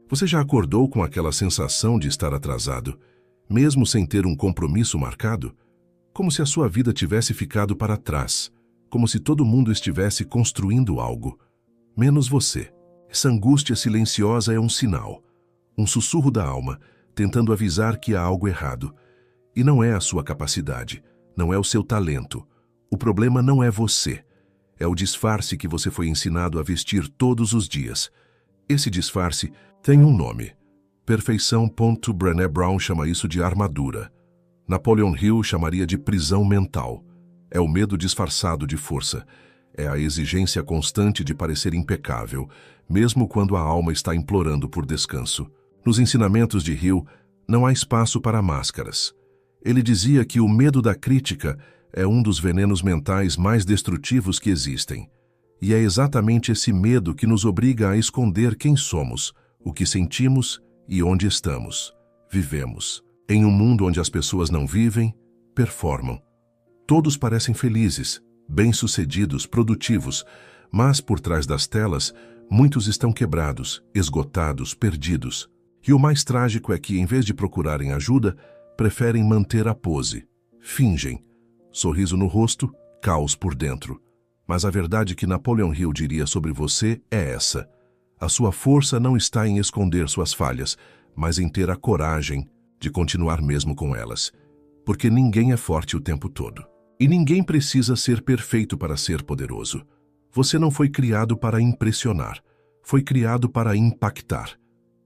Você já acordou com aquela sensação de estar atrasado, mesmo sem ter um compromisso marcado? Como se a sua vida tivesse ficado para trás, como se todo mundo estivesse construindo algo, menos você. Essa angústia silenciosa é um sinal, um sussurro da alma, tentando avisar que há algo errado. E não é a sua capacidade, não é o seu talento. O problema não é você. É o disfarce que você foi ensinado a vestir todos os dias. Esse disfarce tem um nome. Perfeição. Brené Brown chama isso de armadura. Napoleon Hill chamaria de prisão mental. É o medo disfarçado de força. É a exigência constante de parecer impecável, mesmo quando a alma está implorando por descanso. Nos ensinamentos de Hill, não há espaço para máscaras. Ele dizia que o medo da crítica é um dos venenos mentais mais destrutivos que existem. E é exatamente esse medo que nos obriga a esconder quem somos, o que sentimos e onde estamos, vivemos. Em um mundo onde as pessoas não vivem, performam. Todos parecem felizes, bem-sucedidos, produtivos, mas por trás das telas, muitos estão quebrados, esgotados, perdidos. E o mais trágico é que, em vez de procurarem ajuda, preferem manter a pose. Fingem. Sorriso no rosto, caos por dentro. Mas a verdade que Napoleon Hill diria sobre você é essa. A sua força não está em esconder suas falhas, mas em ter a coragem de continuar mesmo com elas. Porque ninguém é forte o tempo todo. E ninguém precisa ser perfeito para ser poderoso. Você não foi criado para impressionar. Foi criado para impactar.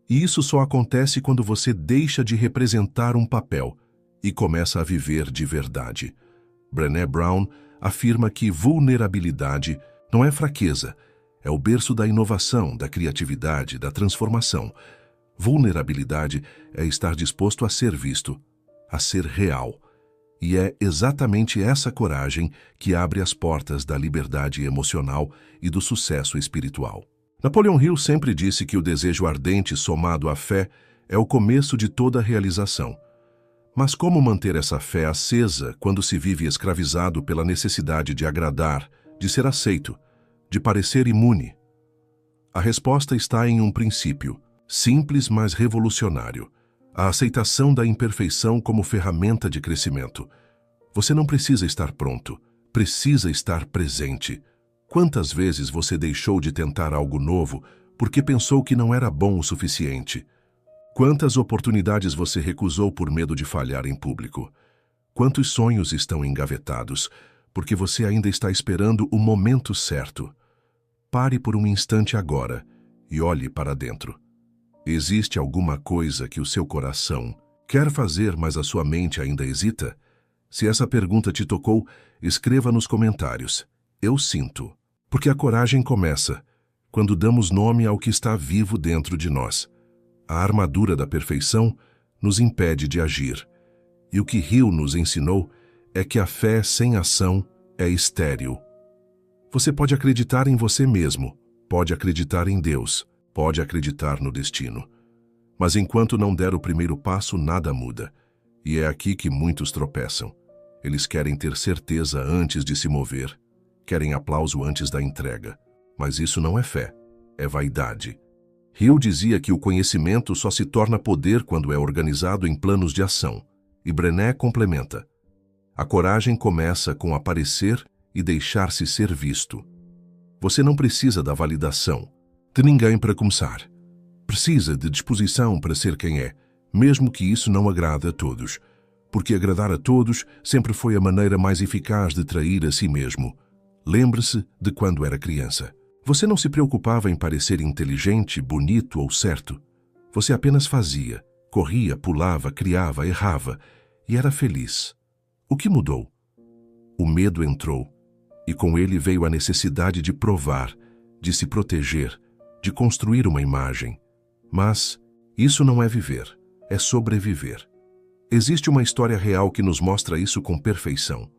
E isso só acontece quando você deixa de representar um papel e começa a viver de verdade. Brené Brown afirma que vulnerabilidade não é fraqueza, é o berço da inovação, da criatividade, da transformação. Vulnerabilidade é estar disposto a ser visto, a ser real. E é exatamente essa coragem que abre as portas da liberdade emocional e do sucesso espiritual. Napoleon Hill sempre disse que o desejo ardente somado à fé é o começo de toda realização. Mas como manter essa fé acesa quando se vive escravizado pela necessidade de agradar, de ser aceito, de parecer imune? A resposta está em um princípio, simples mas revolucionário: a aceitação da imperfeição como ferramenta de crescimento. Você não precisa estar pronto, precisa estar presente. Quantas vezes você deixou de tentar algo novo porque pensou que não era bom o suficiente? Quantas oportunidades você recusou por medo de falhar em público? Quantos sonhos estão engavetados porque você ainda está esperando o momento certo? Pare por um instante agora e olhe para dentro. Existe alguma coisa que o seu coração quer fazer, mas a sua mente ainda hesita? Se essa pergunta te tocou, escreva nos comentários. Eu sinto. Porque a coragem começa quando damos nome ao que está vivo dentro de nós. A armadura da perfeição nos impede de agir. E o que Hill nos ensinou é que a fé sem ação é estéril. Você pode acreditar em você mesmo, pode acreditar em Deus, pode acreditar no destino. Mas enquanto não der o primeiro passo, nada muda. E é aqui que muitos tropeçam. Eles querem ter certeza antes de se mover. Querem aplauso antes da entrega. Mas isso não é fé, é vaidade. Hill dizia que o conhecimento só se torna poder quando é organizado em planos de ação. E Brené complementa: a coragem começa com aparecer e deixar-se ser visto. Você não precisa da validação de ninguém para começar. Precisa de disposição para ser quem é, mesmo que isso não agrade a todos. Porque agradar a todos sempre foi a maneira mais eficaz de trair a si mesmo. Lembre-se de quando era criança. Você não se preocupava em parecer inteligente, bonito ou certo. Você apenas fazia, corria, pulava, criava, errava e era feliz. O que mudou? O medo entrou e com ele veio a necessidade de provar, de se proteger, de construir uma imagem. Mas isso não é viver, é sobreviver. Existe uma história real que nos mostra isso com perfeição.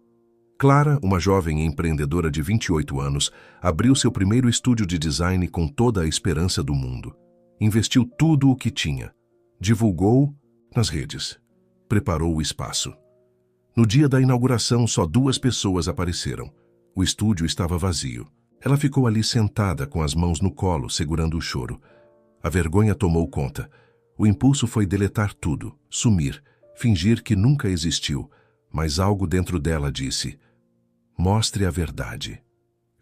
Clara, uma jovem empreendedora de 28 anos, abriu seu primeiro estúdio de design com toda a esperança do mundo. Investiu tudo o que tinha. Divulgou nas redes. Preparou o espaço. No dia da inauguração, só 2 pessoas apareceram. O estúdio estava vazio. Ela ficou ali sentada com as mãos no colo, segurando o choro. A vergonha tomou conta. O impulso foi deletar tudo, sumir, fingir que nunca existiu, mas algo dentro dela disse: mostre a verdade.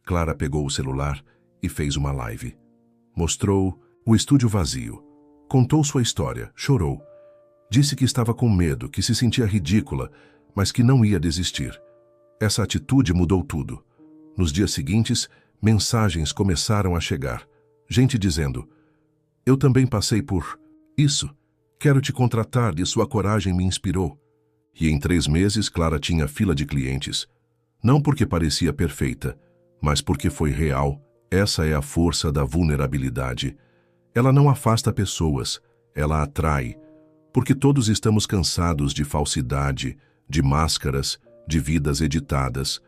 Clara pegou o celular e fez uma live. Mostrou o estúdio vazio. Contou sua história, chorou. Disse que estava com medo, que se sentia ridícula, mas que não ia desistir. Essa atitude mudou tudo. Nos dias seguintes, mensagens começaram a chegar. Gente dizendo: eu também passei por isso. Quero te contratar e sua coragem me inspirou. E em 3 meses, Clara tinha fila de clientes. Não porque parecia perfeita, mas porque foi real. Essa é a força da vulnerabilidade. Ela não afasta pessoas, ela atrai. Porque todos estamos cansados de falsidade, de máscaras, de vidas editadas.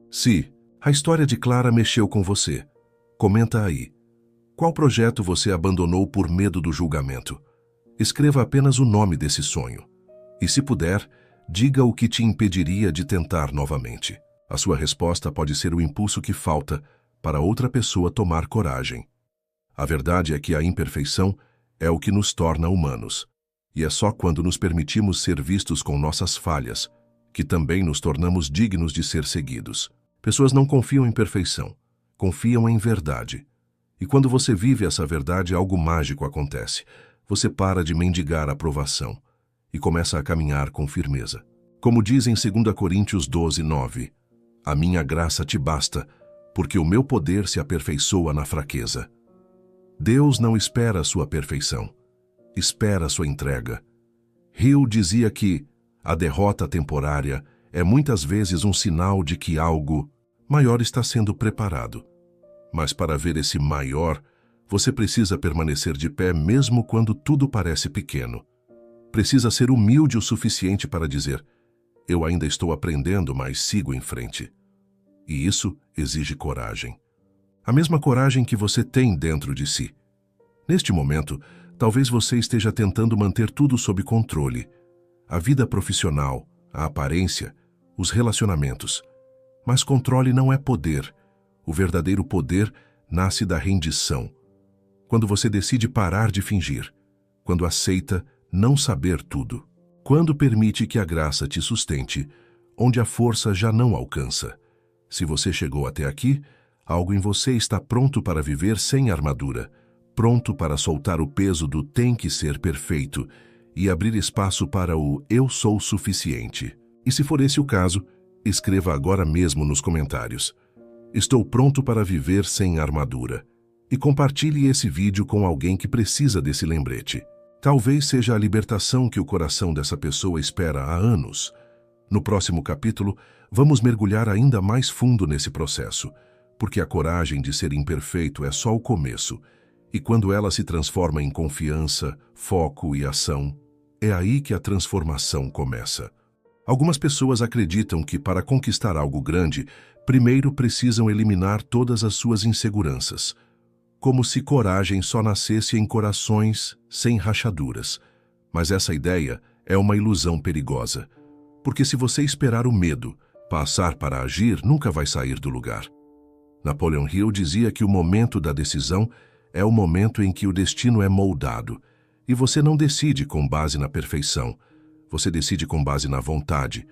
Se a história de Clara mexeu com você, comenta aí. Qual projeto você abandonou por medo do julgamento? Escreva apenas o nome desse sonho. E se puder, diga o que te impediria de tentar novamente. A sua resposta pode ser o impulso que falta para outra pessoa tomar coragem. A verdade é que a imperfeição é o que nos torna humanos. E é só quando nos permitimos ser vistos com nossas falhas que também nos tornamos dignos de ser seguidos. Pessoas não confiam em perfeição, confiam em verdade. E quando você vive essa verdade, algo mágico acontece. Você para de mendigar aprovação e começa a caminhar com firmeza. Como diz em 2 Coríntios 12:9, a minha graça te basta, porque o meu poder se aperfeiçoa na fraqueza. Deus não espera a sua perfeição, espera a sua entrega. Hill dizia que a derrota temporária é muitas vezes um sinal de que algo maior está sendo preparado. Mas para ver esse maior, você precisa permanecer de pé mesmo quando tudo parece pequeno. Precisa ser humilde o suficiente para dizer: eu ainda estou aprendendo, mas sigo em frente. E isso exige coragem. A mesma coragem que você tem dentro de si. Neste momento, talvez você esteja tentando manter tudo sob controle. A vida profissional, a aparência, os relacionamentos. Mas controle não é poder. O verdadeiro poder nasce da rendição. Quando você decide parar de fingir. Quando aceita não saber tudo. Quando permite que a graça te sustente, onde a força já não alcança. Se você chegou até aqui, algo em você está pronto para viver sem armadura, pronto para soltar o peso do tem que ser perfeito e abrir espaço para o eu sou suficiente. E se for esse o caso, escreva agora mesmo nos comentários: estou pronto para viver sem armadura. E compartilhe esse vídeo com alguém que precisa desse lembrete. Talvez seja a libertação que o coração dessa pessoa espera há anos. No próximo capítulo, vamos mergulhar ainda mais fundo nesse processo, porque a coragem de ser imperfeito é só o começo, e quando ela se transforma em confiança, foco e ação, é aí que a transformação começa. Algumas pessoas acreditam que para conquistar algo grande, primeiro precisam eliminar todas as suas inseguranças, como se coragem só nascesse em corações sem rachaduras. Mas essa ideia é uma ilusão perigosa, porque se você esperar o medo passar para agir, nunca vai sair do lugar. Napoleon Hill dizia que o momento da decisão é o momento em que o destino é moldado, e você não decide com base na perfeição, você decide com base na vontade,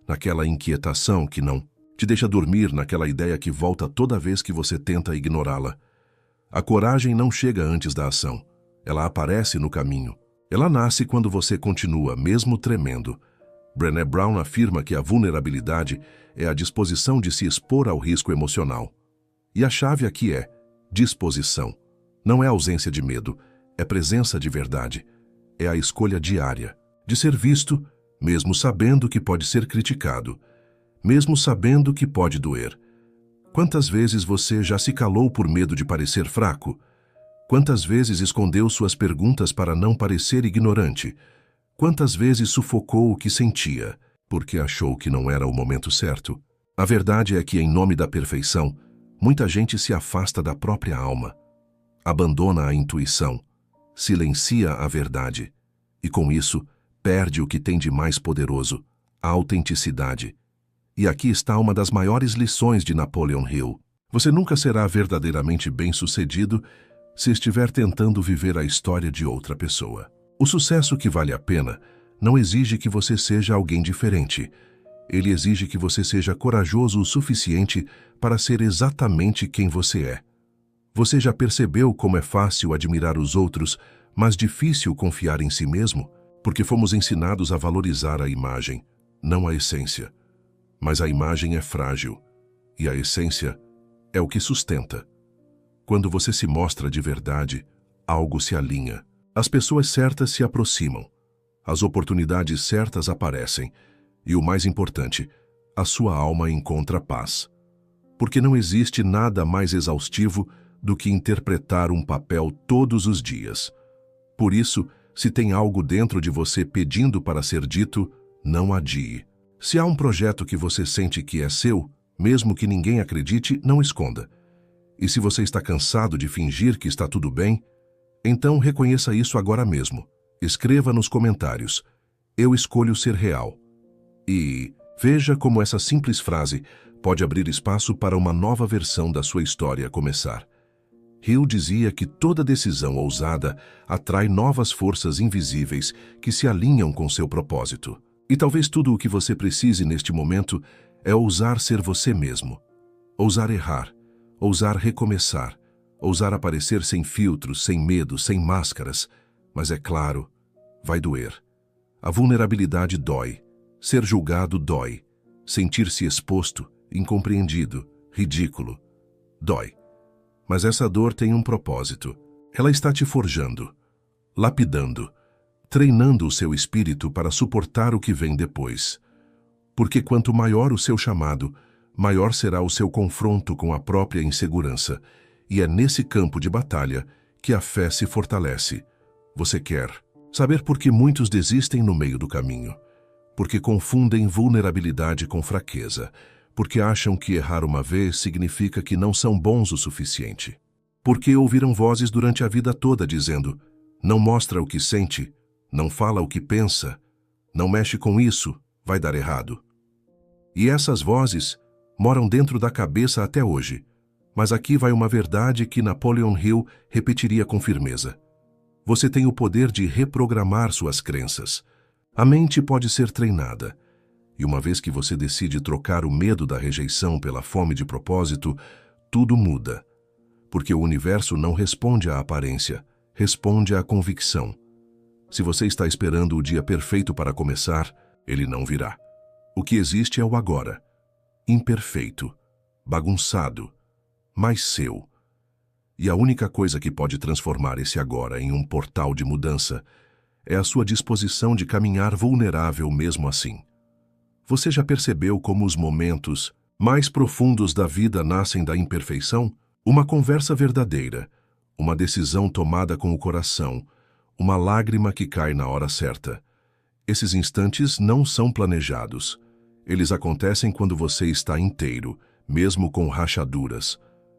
naquela inquietação que não te deixa dormir, naquela ideia que volta toda vez que você tenta ignorá-la. A coragem não chega antes da ação. Ela aparece no caminho. Ela nasce quando você continua, mesmo tremendo. Brené Brown afirma que a vulnerabilidade é a disposição de se expor ao risco emocional. E a chave aqui é disposição. Não é ausência de medo, é presença de verdade. É a escolha diária de ser visto, mesmo sabendo que pode ser criticado, mesmo sabendo que pode doer. Quantas vezes você já se calou por medo de parecer fraco? Quantas vezes escondeu suas perguntas para não parecer ignorante? Quantas vezes sufocou o que sentia, porque achou que não era o momento certo? A verdade é que, em nome da perfeição, muita gente se afasta da própria alma, abandona a intuição, silencia a verdade, e com isso, perde o que tem de mais poderoso, a autenticidade. E aqui está uma das maiores lições de Napoleon Hill. Você nunca será verdadeiramente bem-sucedido se estiver tentando viver a história de outra pessoa. O sucesso que vale a pena não exige que você seja alguém diferente. Ele exige que você seja corajoso o suficiente para ser exatamente quem você é. Você já percebeu como é fácil admirar os outros, mas difícil confiar em si mesmo? Porque fomos ensinados a valorizar a imagem, não a essência. Mas a imagem é frágil, e a essência é o que sustenta. Quando você se mostra de verdade, algo se alinha. As pessoas certas se aproximam, as oportunidades certas aparecem, e o mais importante, a sua alma encontra paz. Porque não existe nada mais exaustivo do que interpretar um papel todos os dias. Por isso, se tem algo dentro de você pedindo para ser dito, não adie. Se há um projeto que você sente que é seu, mesmo que ninguém acredite, não esconda. E se você está cansado de fingir que está tudo bem, então reconheça isso agora mesmo. Escreva nos comentários: eu escolho ser real. E veja como essa simples frase pode abrir espaço para uma nova versão da sua história começar. Hill dizia que toda decisão ousada atrai novas forças invisíveis que se alinham com seu propósito. E talvez tudo o que você precise neste momento é ousar ser você mesmo. Ousar errar, ousar recomeçar, ousar aparecer sem filtros, sem medo, sem máscaras. Mas é claro, vai doer. A vulnerabilidade dói. Ser julgado dói. Sentir-se exposto, incompreendido, ridículo, dói. Mas essa dor tem um propósito. Ela está te forjando, lapidando, treinando o seu espírito para suportar o que vem depois. Porque quanto maior o seu chamado, maior será o seu confronto com a própria insegurança. E é nesse campo de batalha que a fé se fortalece. Você quer saber por que muitos desistem no meio do caminho? Porque confundem vulnerabilidade com fraqueza. Porque acham que errar uma vez significa que não são bons o suficiente. Porque ouviram vozes durante a vida toda dizendo: não mostra o que sente, não fala o que pensa, não mexe com isso, vai dar errado. E essas vozes moram dentro da cabeça até hoje. Mas aqui vai uma verdade que Napoleon Hill repetiria com firmeza. Você tem o poder de reprogramar suas crenças. A mente pode ser treinada. E uma vez que você decide trocar o medo da rejeição pela fome de propósito, tudo muda. Porque o universo não responde à aparência, responde à convicção. Se você está esperando o dia perfeito para começar, ele não virá. O que existe é o agora. Imperfeito, bagunçado, mas seu. E a única coisa que pode transformar esse agora em um portal de mudança é a sua disposição de caminhar vulnerável mesmo assim. Você já percebeu como os momentos mais profundos da vida nascem da imperfeição? Uma conversa verdadeira, uma decisão tomada com o coração, uma lágrima que cai na hora certa. Esses instantes não são planejados. Eles acontecem quando você está inteiro, mesmo com rachaduras.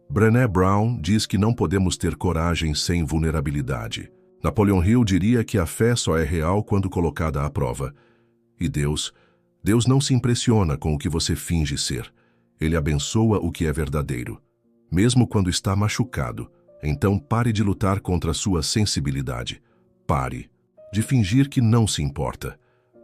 Brené Brown diz que não podemos ter coragem sem vulnerabilidade. Napoleon Hill diria que a fé só é real quando colocada à prova. E Deus não se impressiona com o que você finge ser. Ele abençoa o que é verdadeiro, mesmo quando está machucado. Então pare de lutar contra a sua sensibilidade. Pare de fingir que não se importa.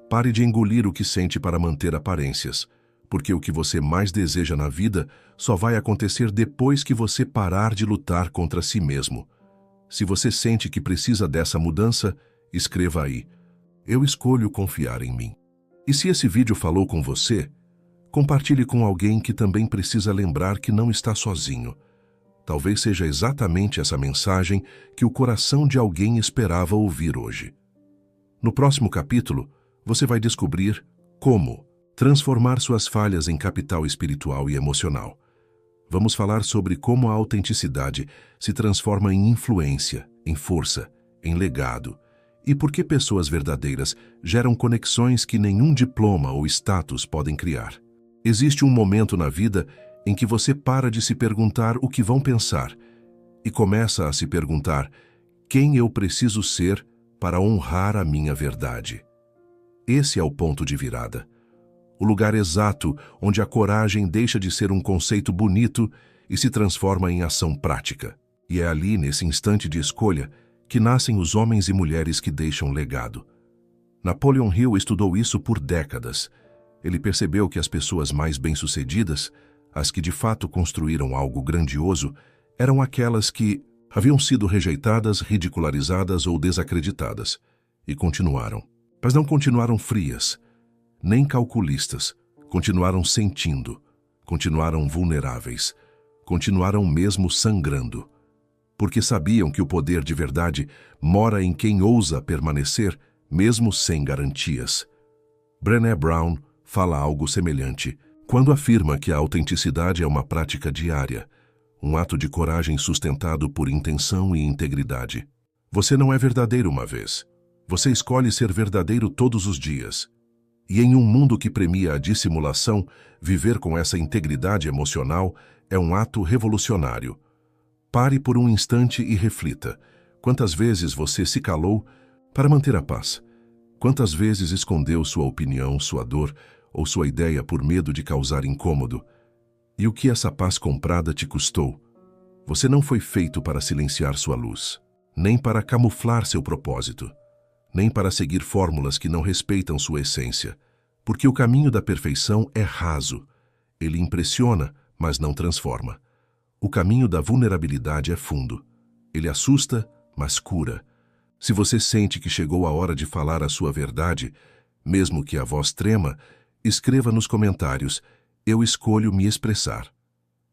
Pare de engolir o que sente para manter aparências, porque o que você mais deseja na vida só vai acontecer depois que você parar de lutar contra si mesmo. Se você sente que precisa dessa mudança, escreva aí: eu escolho confiar em mim. E se esse vídeo falou com você, compartilhe com alguém que também precisa lembrar que não está sozinho. Talvez seja exatamente essa mensagem que o coração de alguém esperava ouvir hoje. No próximo capítulo, você vai descobrir como transformar suas falhas em capital espiritual e emocional. Vamos falar sobre como a autenticidade se transforma em influência, em força, em legado, e por que pessoas verdadeiras geram conexões que nenhum diploma ou status podem criar. Existe um momento na vida em que você para de se perguntar o que vão pensar e começa a se perguntar: quem eu preciso ser para honrar a minha verdade? Esse é o ponto de virada. O lugar exato onde a coragem deixa de ser um conceito bonito e se transforma em ação prática. E é ali, nesse instante de escolha, que nascem os homens e mulheres que deixam legado. Napoleon Hill estudou isso por décadas. Ele percebeu que as pessoas mais bem-sucedidas, as que de fato construíram algo grandioso, eram aquelas que haviam sido rejeitadas, ridicularizadas ou desacreditadas, e continuaram. Mas não continuaram frias, nem calculistas, continuaram sentindo, continuaram vulneráveis, continuaram mesmo sangrando, porque sabiam que o poder de verdade mora em quem ousa permanecer, mesmo sem garantias. Brené Brown fala algo semelhante, quando afirma que a autenticidade é uma prática diária, um ato de coragem sustentado por intenção e integridade. Você não é verdadeiro uma vez. Você escolhe ser verdadeiro todos os dias. E em um mundo que premia a dissimulação, viver com essa integridade emocional é um ato revolucionário. Pare por um instante e reflita. Quantas vezes você se calou para manter a paz? Quantas vezes escondeu sua opinião, sua dor ou sua ideia por medo de causar incômodo? E o que essa paz comprada te custou? Você não foi feito para silenciar sua luz, nem para camuflar seu propósito, nem para seguir fórmulas que não respeitam sua essência, porque o caminho da perfeição é raso. Ele impressiona, mas não transforma. O caminho da vulnerabilidade é fundo. Ele assusta, mas cura. Se você sente que chegou a hora de falar a sua verdade, mesmo que a voz trema, escreva nos comentários: eu escolho me expressar.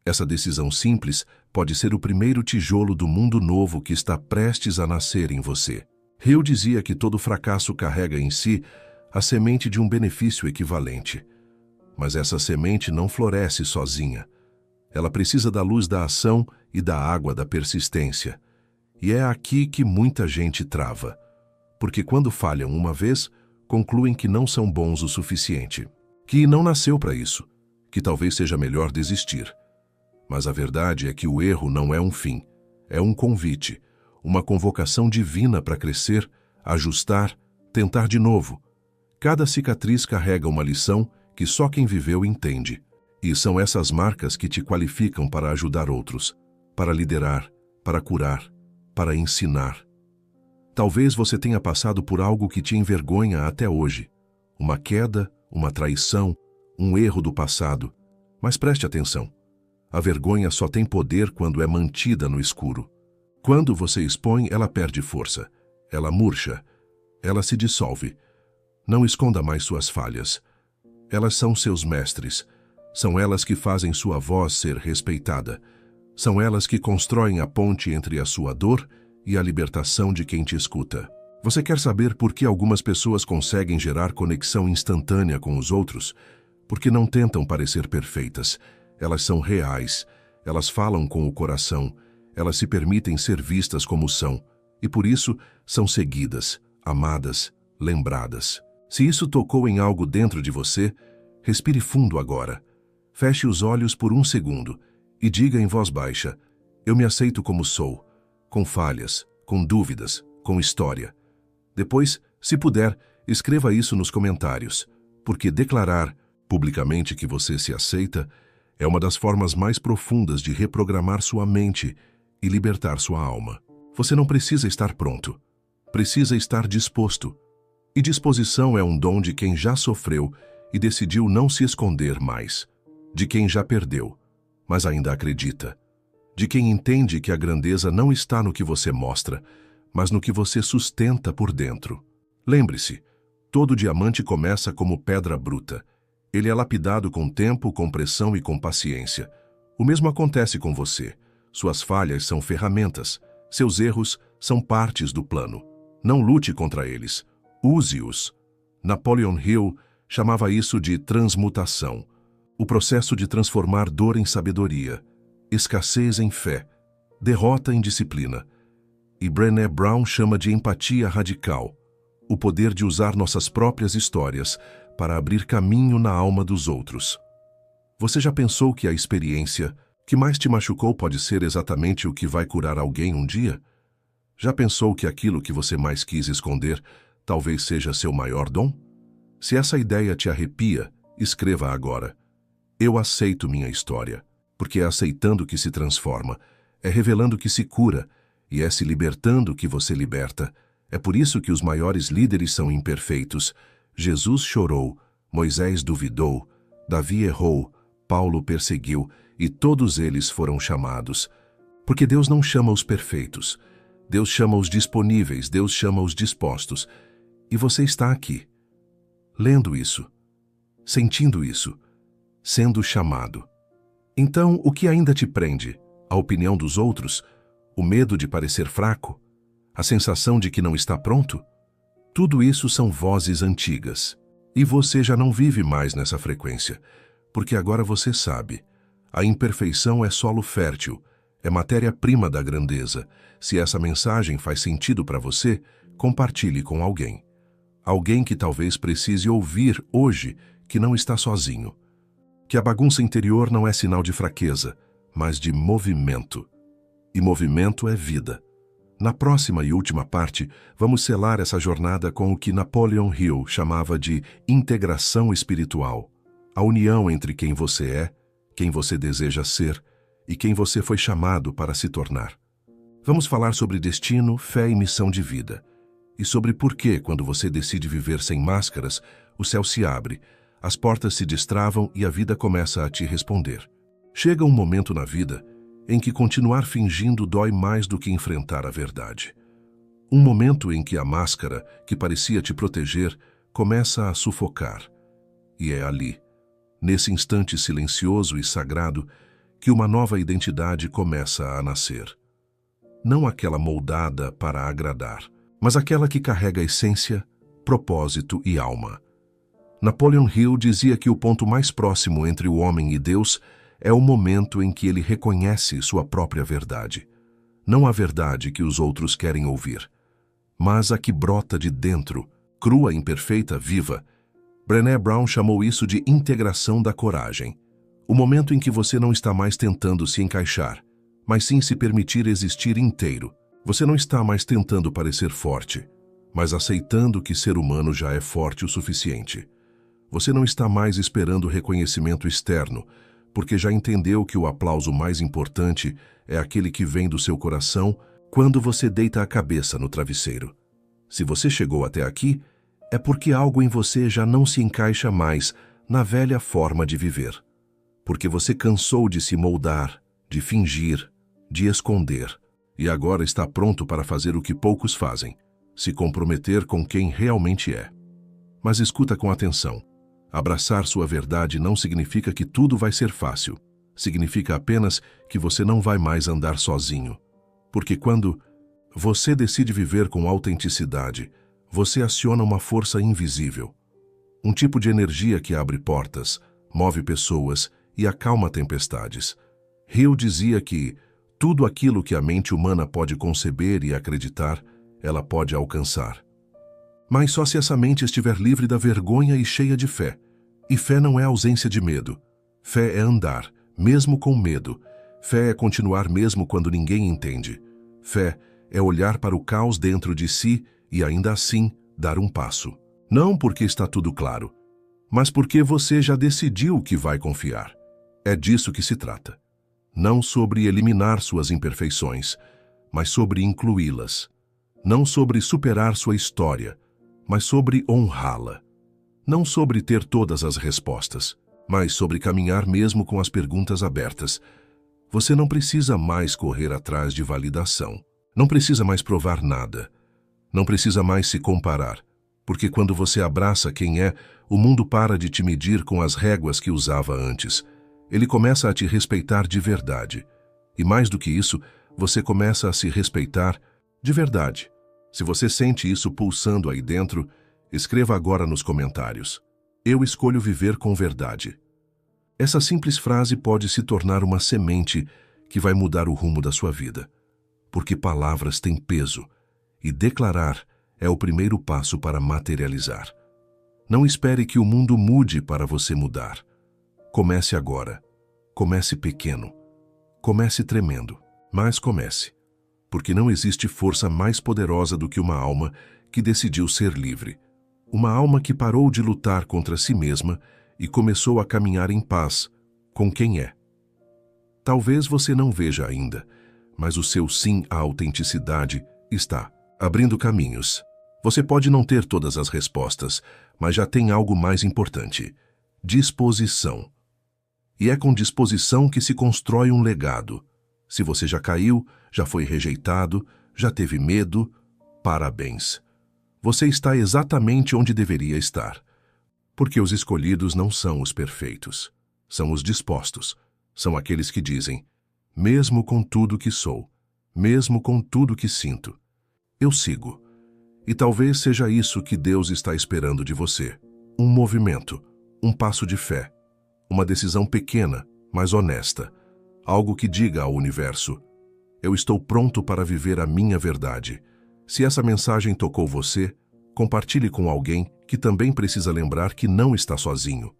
Essa decisão simples pode ser o primeiro tijolo do mundo novo que está prestes a nascer em você. Hill dizia que todo fracasso carrega em si a semente de um benefício equivalente. Mas essa semente não floresce sozinha. Ela precisa da luz da ação e da água da persistência. E é aqui que muita gente trava. Porque quando falham uma vez, concluem que não são bons o suficiente. Que não nasceu para isso. Que talvez seja melhor desistir. Mas a verdade é que o erro não é um fim. É um convite. Uma convocação divina para crescer, ajustar, tentar de novo. Cada cicatriz carrega uma lição que só quem viveu entende. E são essas marcas que te qualificam para ajudar outros, para liderar, para curar, para ensinar. Talvez você tenha passado por algo que te envergonha até hoje. Uma queda, uma traição, um erro do passado. Mas preste atenção. A vergonha só tem poder quando é mantida no escuro. Quando você expõe, ela perde força. Ela murcha. Ela se dissolve. Não esconda mais suas falhas. Elas são seus mestres. São elas que fazem sua voz ser respeitada. São elas que constroem a ponte entre a sua dor e a libertação de quem te escuta. Você quer saber por que algumas pessoas conseguem gerar conexão instantânea com os outros? Porque não tentam parecer perfeitas. Elas são reais. Elas falam com o coração. Elas se permitem ser vistas como são. E por isso são seguidas, amadas, lembradas. Se isso tocou em algo dentro de você, respire fundo agora. Feche os olhos por um segundo e diga em voz baixa: eu me aceito como sou, com falhas, com dúvidas, com história. Depois, se puder, escreva isso nos comentários, porque declarar publicamente que você se aceita é uma das formas mais profundas de reprogramar sua mente e libertar sua alma. Você não precisa estar pronto, precisa estar disposto. E disposição é um dom de quem já sofreu e decidiu não se esconder mais, de quem já perdeu, mas ainda acredita, de quem entende que a grandeza não está no que você mostra, mas no que você sustenta por dentro. Lembre-se, todo diamante começa como pedra bruta. Ele é lapidado com tempo, com pressão e com paciência. O mesmo acontece com você. Suas falhas são ferramentas, seus erros são partes do plano. Não lute contra eles, use-os. Napoleon Hill chamava isso de transmutação, o processo de transformar dor em sabedoria, escassez em fé, derrota em disciplina. E Brené Brown chama de empatia radical, o poder de usar nossas próprias histórias para abrir caminho na alma dos outros. Você já pensou que a experiência que mais te machucou pode ser exatamente o que vai curar alguém um dia? Já pensou que aquilo que você mais quis esconder talvez seja seu maior dom? Se essa ideia te arrepia, escreva agora: eu aceito minha história. porque é aceitando que se transforma, é revelando que se cura, e é se libertando que você liberta. É por isso que os maiores líderes são imperfeitos. Jesus chorou, Moisés duvidou, Davi errou, Paulo perseguiu, e todos eles foram chamados. Porque Deus não chama os perfeitos. Deus chama os disponíveis, Deus chama os dispostos. E você está aqui, lendo isso, sentindo isso, sendo chamado. Então, o que ainda te prende? A opinião dos outros? O medo de parecer fraco? A sensação de que não está pronto? Tudo isso são vozes antigas. E você já não vive mais nessa frequência, porque agora você sabe. A imperfeição é solo fértil, é matéria-prima da grandeza. Se essa mensagem faz sentido para você, compartilhe com alguém. Alguém que talvez precise ouvir hoje que não está sozinho. Que a bagunça interior não é sinal de fraqueza, mas de movimento. E movimento é vida. Na próxima e última parte, vamos selar essa jornada com o que Napoleon Hill chamava de integração espiritual. A união entre quem você é, quem você deseja ser e quem você foi chamado para se tornar. Vamos falar sobre destino, fé e missão de vida. E sobre por que, quando você decide viver sem máscaras, o céu se abre, as portas se destravam e a vida começa a te responder. Chega um momento na vida em que continuar fingindo dói mais do que enfrentar a verdade. Um momento em que a máscara, que parecia te proteger, começa a sufocar. E é ali, nesse instante silencioso e sagrado, que uma nova identidade começa a nascer. Não aquela moldada para agradar, mas aquela que carrega essência, propósito e alma. Napoleon Hill dizia que o ponto mais próximo entre o homem e Deus é o momento em que ele reconhece sua própria verdade. Não a verdade que os outros querem ouvir, mas a que brota de dentro, crua, imperfeita, viva. Brené Brown chamou isso de integração da coragem. O momento em que você não está mais tentando se encaixar, mas sim se permitir existir inteiro. Você não está mais tentando parecer forte, mas aceitando que ser humano já é forte o suficiente. Você não está mais esperando reconhecimento externo, porque já entendeu que o aplauso mais importante é aquele que vem do seu coração quando você deita a cabeça no travesseiro. Se você chegou até aqui, é porque algo em você já não se encaixa mais na velha forma de viver. Porque você cansou de se moldar, de fingir, de esconder, e agora está pronto para fazer o que poucos fazem, se comprometer com quem realmente é. Mas escuta com atenção. Abraçar sua verdade não significa que tudo vai ser fácil. Significa apenas que você não vai mais andar sozinho. Porque quando você decide viver com autenticidade, você aciona uma força invisível. Um tipo de energia que abre portas, move pessoas e acalma tempestades. Hill dizia que tudo aquilo que a mente humana pode conceber e acreditar, ela pode alcançar. Mas só se essa mente estiver livre da vergonha e cheia de fé. E fé não é ausência de medo. Fé é andar, mesmo com medo. Fé é continuar mesmo quando ninguém entende. Fé é olhar para o caos dentro de si e ainda assim dar um passo. Não porque está tudo claro, mas porque você já decidiu que vai confiar. É disso que se trata. Não sobre eliminar suas imperfeições, mas sobre incluí-las. Não sobre superar sua história, mas sobre honrá-la. Não sobre ter todas as respostas, mas sobre caminhar mesmo com as perguntas abertas. Você não precisa mais correr atrás de validação. Não precisa mais provar nada. Não precisa mais se comparar, porque quando você abraça quem é, o mundo para de te medir com as réguas que usava antes. Ele começa a te respeitar de verdade. E mais do que isso, você começa a se respeitar de verdade. Se você sente isso pulsando aí dentro, escreva agora nos comentários. Eu escolho viver com verdade. Essa simples frase pode se tornar uma semente que vai mudar o rumo da sua vida. Porque palavras têm peso, e declarar é o primeiro passo para materializar. Não espere que o mundo mude para você mudar. Comece agora. Comece pequeno. Comece tremendo, mas comece. Porque não existe força mais poderosa do que uma alma que decidiu ser livre. Uma alma que parou de lutar contra si mesma e começou a caminhar em paz com quem é. Talvez você não veja ainda, mas o seu sim à autenticidade está abrindo caminhos. Você pode não ter todas as respostas, mas já tem algo mais importante: disposição. E é com disposição que se constrói um legado. Se você já caiu, já foi rejeitado, já teve medo, parabéns. Você está exatamente onde deveria estar. Porque os escolhidos não são os perfeitos, são os dispostos. São aqueles que dizem: mesmo com tudo que sou, mesmo com tudo que sinto, eu sigo. E talvez seja isso que Deus está esperando de você. Um movimento, um passo de fé, uma decisão pequena, mas honesta. Algo que diga ao universo: eu estou pronto para viver a minha verdade. Se essa mensagem tocou você, compartilhe com alguém que também precisa lembrar que não está sozinho.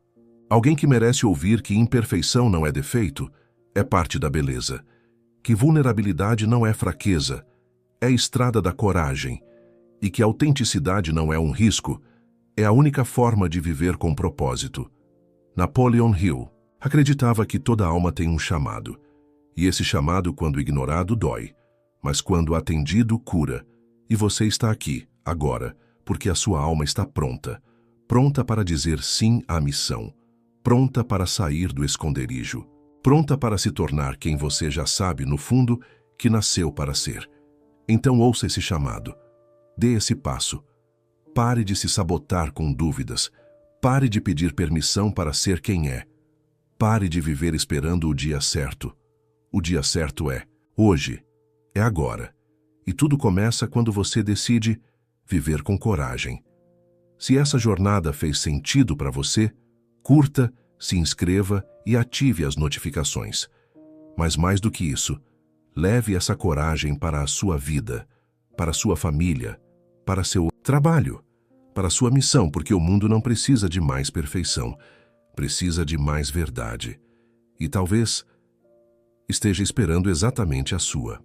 Alguém que merece ouvir que imperfeição não é defeito, é parte da beleza. Que vulnerabilidade não é fraqueza, é estrada da coragem. E que autenticidade não é um risco, é a única forma de viver com propósito. Napoleon Hill acreditava que toda alma tem um chamado. E esse chamado, quando ignorado, dói. Mas quando atendido, cura. E você está aqui, agora, porque a sua alma está pronta. Pronta para dizer sim à missão. Pronta para sair do esconderijo. Pronta para se tornar quem você já sabe, no fundo, que nasceu para ser. Então ouça esse chamado. Dê esse passo. Pare de se sabotar com dúvidas. Pare de pedir permissão para ser quem é. Pare de viver esperando o dia certo. O dia certo é hoje, é agora. E tudo começa quando você decide viver com coragem. Se essa jornada fez sentido para você, curta, se inscreva e ative as notificações. Mas mais do que isso, leve essa coragem para a sua vida, para a sua família, para seu trabalho, para a sua missão, porque o mundo não precisa de mais perfeição, precisa de mais verdade. E talvez esteja esperando exatamente a sua.